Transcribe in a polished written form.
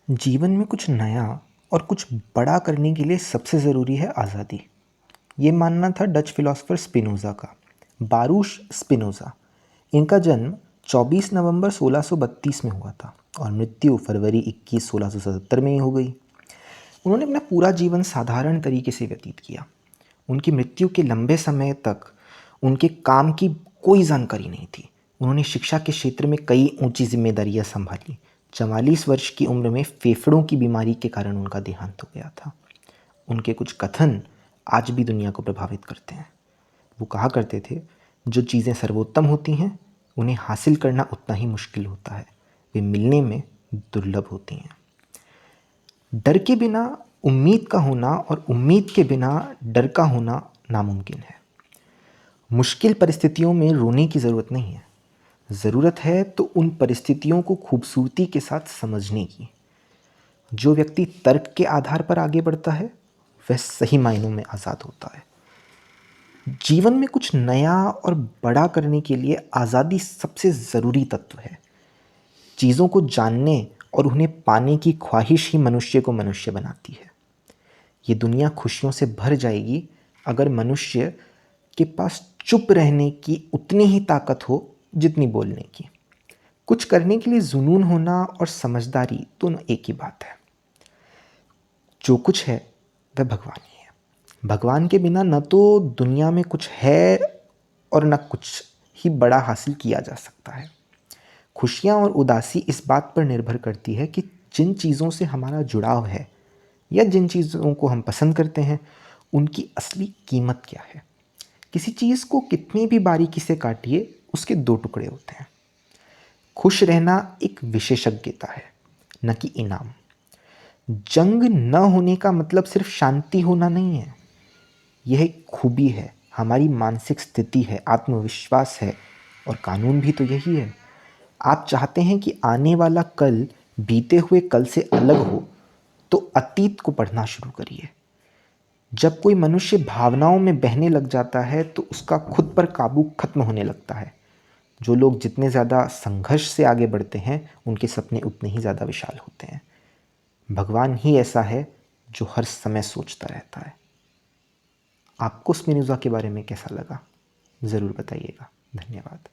जीवन में कुछ नया और कुछ बड़ा करने के लिए सबसे ज़रूरी है आज़ादी। ये मानना था डच फिलोसोफर स्पिनोज़ा का। बारूश स्पिनोज़ा, इनका जन्म 24 नवंबर 1632 में हुआ था और मृत्यु फरवरी 21 1677 में ही हो गई। उन्होंने अपना पूरा जीवन साधारण तरीके से व्यतीत किया। उनकी मृत्यु के लंबे समय तक उनके काम की कोई जानकारी नहीं थी। उन्होंने शिक्षा के क्षेत्र में कई ऊंची जिम्मेदारियां संभाली। 44 वर्ष की उम्र में फेफड़ों की बीमारी के कारण उनका देहांत हो गया था। उनके कुछ कथन आज भी दुनिया को प्रभावित करते हैं। वो कहा करते थे, जो चीज़ें सर्वोत्तम होती हैं उन्हें हासिल करना उतना ही मुश्किल होता है, वे मिलने में दुर्लभ होती हैं। डर के बिना उम्मीद का होना और उम्मीद के बिना डर का होना नामुमकिन है। मुश्किल परिस्थितियों में रोने की ज़रूरत नहीं है, ज़रूरत है तो उन परिस्थितियों को खूबसूरती के साथ समझने की। जो व्यक्ति तर्क के आधार पर आगे बढ़ता है वह सही मायनों में आज़ाद होता है। जीवन में कुछ नया और बड़ा करने के लिए आज़ादी सबसे ज़रूरी तत्व है। चीज़ों को जानने और उन्हें पाने की ख्वाहिश ही मनुष्य को मनुष्य बनाती है। ये दुनिया खुशियों से भर जाएगी अगर मनुष्य के पास चुप रहने की उतनी ही ताकत हो जितनी बोलने की। कुछ करने के लिए जुनून होना और समझदारी दोनों एक ही बात है। जो कुछ है वह भगवान ही है। भगवान के बिना न तो दुनिया में कुछ है और न कुछ ही बड़ा हासिल किया जा सकता है। खुशियाँ और उदासी इस बात पर निर्भर करती है कि जिन चीज़ों से हमारा जुड़ाव है या जिन चीज़ों को हम पसंद करते हैं उनकी असली कीमत क्या है। किसी चीज़ को कितनी भी बारीकी से काटिए उसके दो टुकड़े होते हैं। खुश रहना एक विशेषज्ञता है, न कि इनाम। जंग न होने का मतलब सिर्फ शांति होना नहीं है, यह एक खूबी है, हमारी मानसिक स्थिति है, आत्मविश्वास है और कानून भी तो यही है। आप चाहते हैं कि आने वाला कल बीते हुए कल से अलग हो तो अतीत को पढ़ना शुरू करिए। जब कोई मनुष्य भावनाओं में बहने लग जाता है तो उसका खुद पर काबू खत्म होने लगता है। जो लोग जितने ज़्यादा संघर्ष से आगे बढ़ते हैं उनके सपने उतने ही ज़्यादा विशाल होते हैं। भगवान ही ऐसा है जो हर समय सोचता रहता है। आपको स्पिनोज़ा के बारे में कैसा लगा ज़रूर बताइएगा। धन्यवाद।